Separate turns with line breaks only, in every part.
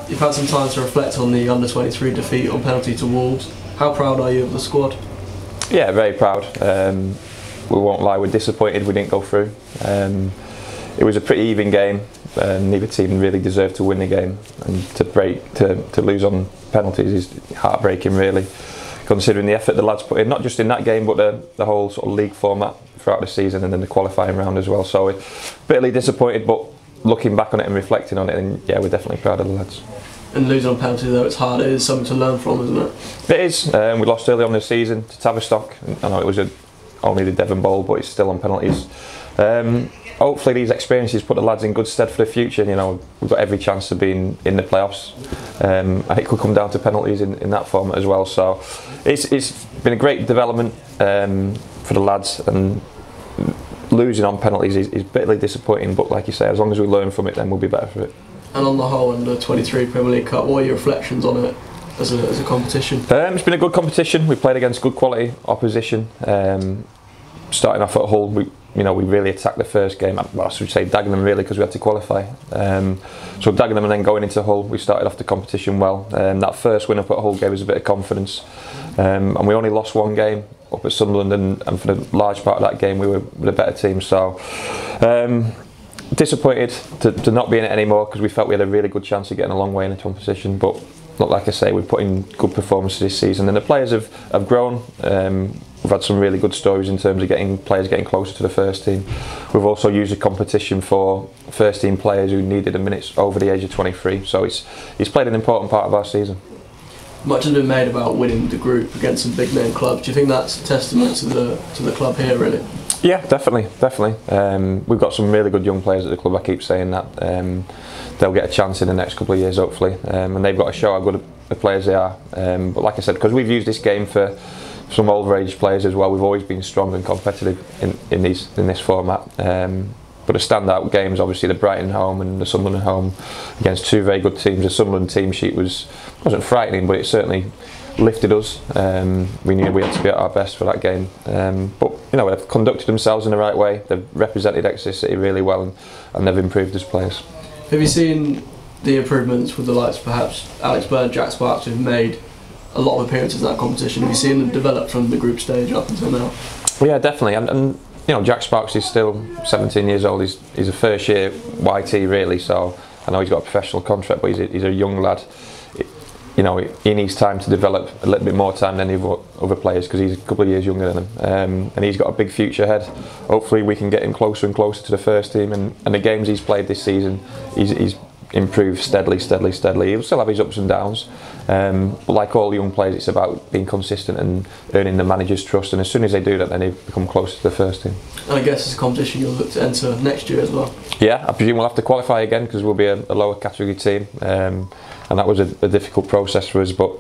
You've had some time to reflect on the under-23 defeat on penalty to Wolves. How proud are you of the squad?
Yeah, very proud. We won't lie, we're disappointed we didn't go through. It was a pretty even game. Neither team really deserved to win the game, and to lose on penalties is heartbreaking, really, considering the effort the lads put in, not just in that game but the whole sort of league format throughout the season and then the qualifying round as well. So we're bitterly disappointed, but looking back on it and reflecting on it, and yeah, we're definitely proud of the lads.
And losing on penalty, though, it's hard. It is something to learn from, isn't it?
It is. We lost early on in the season to Tavistock. I know it was only the Devon Bowl, but it's still on penalties. Hopefully these experiences put the lads in good stead for the future. You know, we've got every chance of being in the playoffs. It could come down to penalties in that format as well. So it's been a great development for the lads, and losing on penalties is bitterly disappointing. But like you say, as long as we learn from it, then we'll be better for it.
And on the whole, under-23 Premier League Cup, what are your reflections on it as a competition?
It's been a good competition. We played against good quality opposition. Starting off at Hull, we really attacked the first game. Well, I should say Dagenham, really, because we had to qualify. So Dagenham, and then going into Hull, we started off the competition well. That first win up at Hull gave us a bit of confidence. And we only lost one game up at Sunderland, and for the large part of that game we were the better team. So disappointed to not be in it anymore, because we felt we had a really good chance of getting a long way in the competition. But like I say, we've put in good performances this season, and the players have grown. We've had some really good stories in terms of players getting closer to the first team. We've also used the competition for first team players who needed the minutes over the age of 23. So it's played an important part of our season.
Much has been made about winning the group against some big name clubs. Do you think that's a testament to the club here, really? Yeah,
definitely. We've got some really good young players at the club. I keep saying that. They'll get a chance in the next couple of years, hopefully, and they've got to show how good the players they are. But like I said, because we've used this game for some older age players as well, we've always been strong and competitive in this format. But the standout games, obviously the Brighton home and the Sunderland home, against two very good teams. The Sunderland team sheet wasn't frightening, but it certainly lifted us. We knew we had to be at our best for that game. But they've conducted themselves in the right way. They've represented Exeter City really well, and they've improved as players.
Have you seen the improvements with the likes of perhaps Alex Bird, Jack Sparks, who've made a lot of appearances in that competition? Have you seen them develop from the group stage up until now?
Yeah, definitely. And Jack Sparks is still 17 years old. He's a first year YT, really. So I know he's got a professional contract, but he's a young lad. He needs time to develop, a little bit more time than the other players, because he's a couple of years younger than them, and he's got a big future ahead. Hopefully we can get him closer and closer to the first team, and the games he's played this season, he's improved steadily. He'll still have his ups and downs, but like all young players, it's about being consistent and earning the manager's trust, and as soon as they do that, then they become closer to the first team.
And I guess it's a competition you'll look to enter next year as well. Yeah,
I presume we'll have to qualify again, because we'll be a lower category team, and that was a difficult process for us, but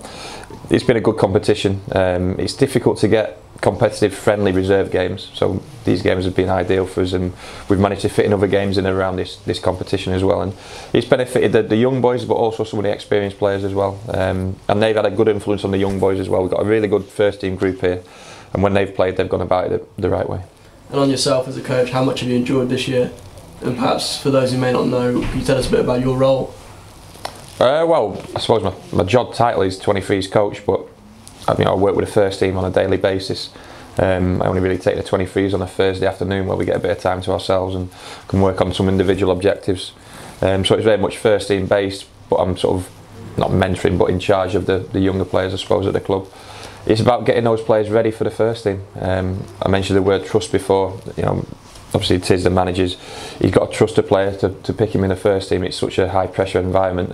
it's been a good competition. It's difficult to get competitive, friendly reserve games, so these games have been ideal for us, and we've managed to fit in other games in and around this competition as well, and it's benefited the young boys, but also some of the experienced players as well, and they've had a good influence on the young boys as well. We've got a really good first team group here, and when they've played, they've gone about it the right way.
And on yourself as a coach, how much have you enjoyed this year? And perhaps for those who may not know, can you tell us a bit about your role?
Well, I suppose my job title is 23s coach, but I work with the first team on a daily basis. I only really take the 23s on a Thursday afternoon, where we get a bit of time to ourselves and can work on some individual objectives. So it's very much first team based, but I'm sort of not mentoring, but in charge of the younger players, I suppose, at the club. It's about getting those players ready for the first team. I mentioned the word trust before. Obviously it is the manager's. He's got to trust a player to pick him in the first team. It's such a high pressure environment,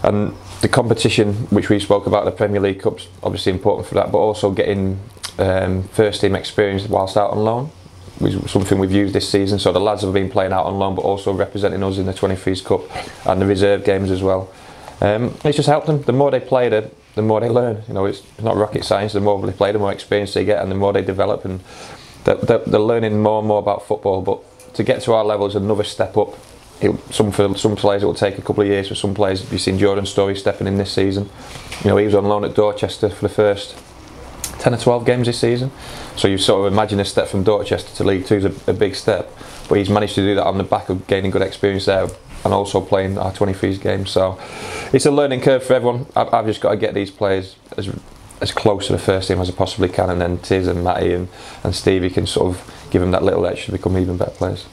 and the competition which we spoke about, the Premier League Cup's obviously important for that, but also getting first team experience whilst out on loan was something we've used this season. So the lads have been playing out on loan, but also representing us in the 23s Cup and the reserve games as well. It's just helped them. The more they play, the more they learn. It's not rocket science. The more they play, the more experience they get, and the more they develop, and they're learning more and more about football. But to get to our level is another step up. For some players it will take a couple of years. For some players, you've seen Jordan Story stepping in this season. He was on loan at Dorchester for the first 10 or 12 games this season. So you sort of imagine a step from Dorchester to League Two is a big step. But he's managed to do that on the back of gaining good experience there. and also playing our 23s games. So it's a learning curve for everyone. I've just got to get these players as close to the first team as I possibly can, and then Tiz and Matty and Stevie can sort of give them that little extra to become even better players.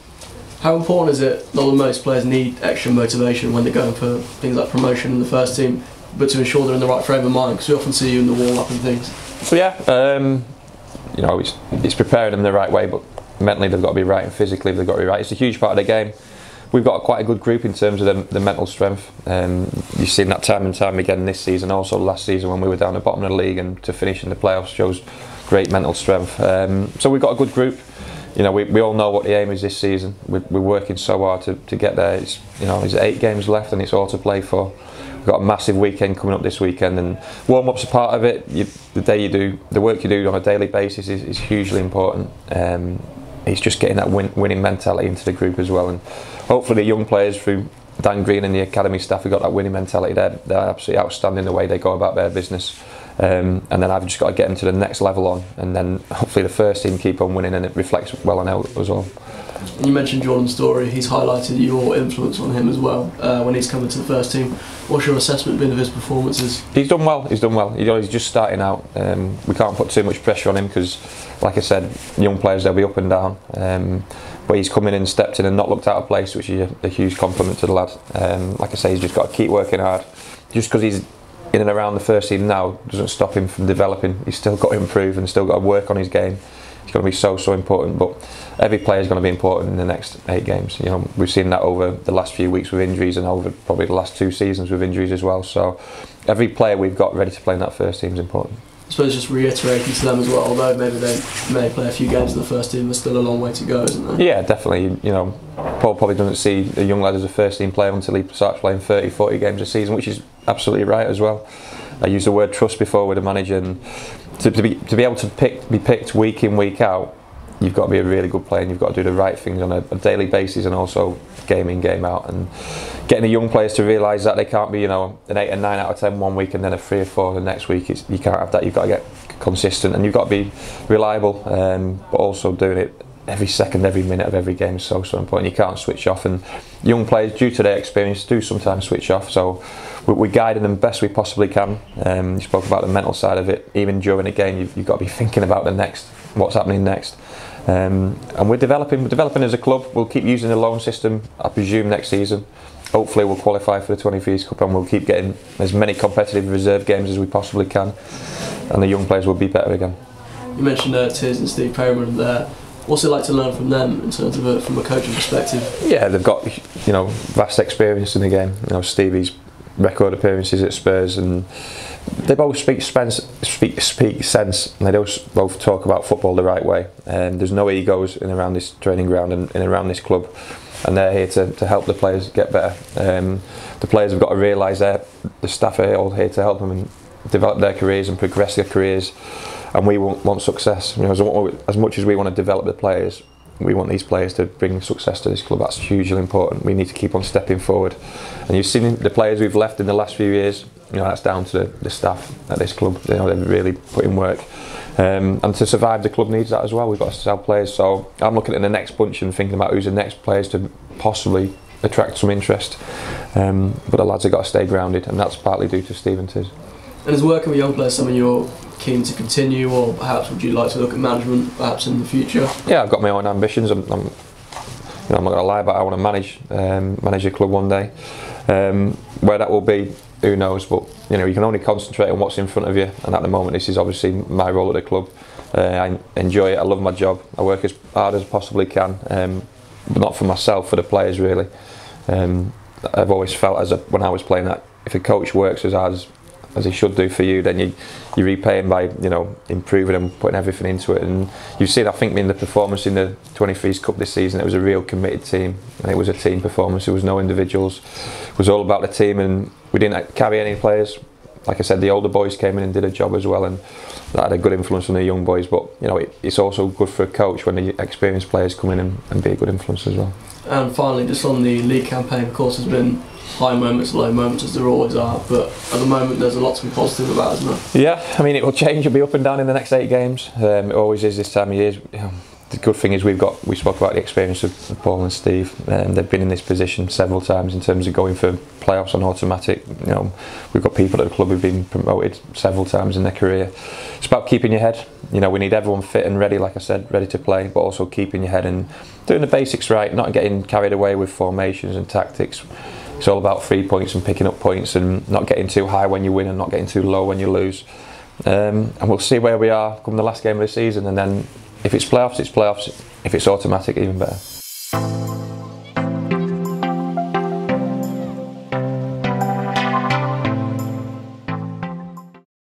How important is it? Not that most players need extra motivation when they're going for things like promotion in the first team, but to ensure they're in the right frame of mind, because we often see you in the warm-up and things.
So yeah, you know, it's preparing them the right way, but mentally they've got to be right, and physically they've got to be right. It's a huge part of the game. We've got quite a good group in terms of the mental strength. You've seen that time and time again this season, also last season when we were down the bottom of the league, and to finish in the playoffs shows great mental strength. So we've got a good group. You know, we all know what the aim is this season. We're working so hard to get there. It's, you know, there's 8 games left and it's all to play for. We've got a massive weekend coming up this weekend, and warm-up's a part of it. The work you do on a daily basis is hugely important. It's just getting that winning mentality into the group as well, and hopefully the young players through Dan Green and the academy staff have got that winning mentality. They're absolutely outstanding the way they go about their business. And then I've just got to get them to the next level on, and then hopefully the first team keep on winning, and it reflects well on us as well.
You mentioned Jordan Story. He's highlighted your influence on him as well when he's coming to the first team. What's your assessment been of his performances? He's done well.
He's just starting out. We can't put too much pressure on him because, like I said, young players, they'll be up and down. But he's come in and stepped in and not looked out of place, which is a huge compliment to the lad. Like I say, he's just got to keep working hard. Just because he's in and around the first team now doesn't stop him from developing. He's still got to improve and still got to work on his game. He's going to be so important, but every player is going to be important in the next 8 games. You know, we've seen that over the last few weeks with injuries, and over probably the last 2 seasons with injuries as well. So every player we've got ready to play in that first team is important.
I suppose just reiterating to them as well, although maybe they may play a few games in the first team, there's still a long way to go, isn't there?
Yeah, definitely. You know, Paul probably doesn't see a young lad as a first team player until he starts playing 30, 40 games a season, which is absolutely right as well. I used the word trust before with the manager, and to be able to be picked week in, week out, you've got to be a really good player, and you've got to do the right things on a daily basis, and also game in, game out, and getting the young players to realise that they can't be, you know, an 8 and 9 out of 10 one week and then a 3 or 4 the next week. You can't have that. You've got to get consistent, and you've got to be reliable, but also doing it every second, every minute of every game is so important. You can't switch off, and young players, due to their experience, do sometimes switch off. So we're guiding them best we possibly can. You spoke about the mental side of it. Even during a game, you've got to be thinking about what's happening next. And we're developing as a club. We'll keep using the loan system, I presume, next season. Hopefully we'll qualify for the 23s Cup, and we'll keep getting as many competitive reserve games as we possibly can, and the young players will be better again.
You mentioned Tiz and Steve Perryman there. What's it like to learn from them in terms of from a coaching perspective?
Yeah, they've got, you know, vast experience in the game. You know, Stevie's record appearances at Spurs, and they both speak sense, and they both talk about football the right way. And there's no egos in around this training ground and in around this club, and they're here to help the players get better. The players have got to realise that the staff are all here to help them and develop their careers and progress their careers, and we want success. You know, as much as we want to develop the players, we want these players to bring success to this club. That's hugely important. We need to keep on stepping forward, and you've seen the players we've left in the last few years. You know, that's down to the staff at this club. You know, they've really put in work, and to survive, the club needs that as well. We've got to sell players, so I'm looking at the next bunch and thinking about who's the next players to possibly attract some interest. But the lads have got to stay grounded, and that's partly due to Steve and Tiz.
And is working with young players something you're keen to continue, or perhaps would you like to look at management perhaps in the future? Yeah,
I've got my own ambitions. I'm not going to lie, but I want to manage a club one day. Where that will be, who knows? But you know, you can only concentrate on what's in front of you. And at the moment, this is obviously my role at the club. I enjoy it. I love my job. I work as hard as I possibly can, but not for myself, for the players really. I've always felt when I was playing that if a coach works as hard as he should do for you, then you repay him by, you know, improving and putting everything into it. And you've seen, I think, in the performance in the 23s Cup this season, it was a real committed team, and it was a team performance. There was no individuals. It was all about the team, and we didn't carry any players. Like I said, the older boys came in and did a job as well, and that had a good influence on the young boys. But you know, it's also good for a coach when the experienced players come in and be a good influence as well.
And finally, just on the league campaign, of course, there's been high moments, low moments, as there always are, but at the moment there's a lot to be positive about, isn't there?
Yeah, I mean, it will change. It'll be up and down in the next 8 games. It always is this time of year. You know, the good thing is we spoke about the experience of Paul and Steve. They've been in this position several times in terms of going for playoffs on automatic. You know, we've got people at the club who've been promoted several times in their career. It's about keeping your head. You know, we need everyone fit and ready, like I said, ready to play, but also keeping your head and doing the basics right, not getting carried away with formations and tactics. It's all about 3 points and picking up points and not getting too high when you win and not getting too low when you lose. And we'll see where we are come the last game of the season, and then if it's playoffs, it's playoffs. If it's automatic, even better.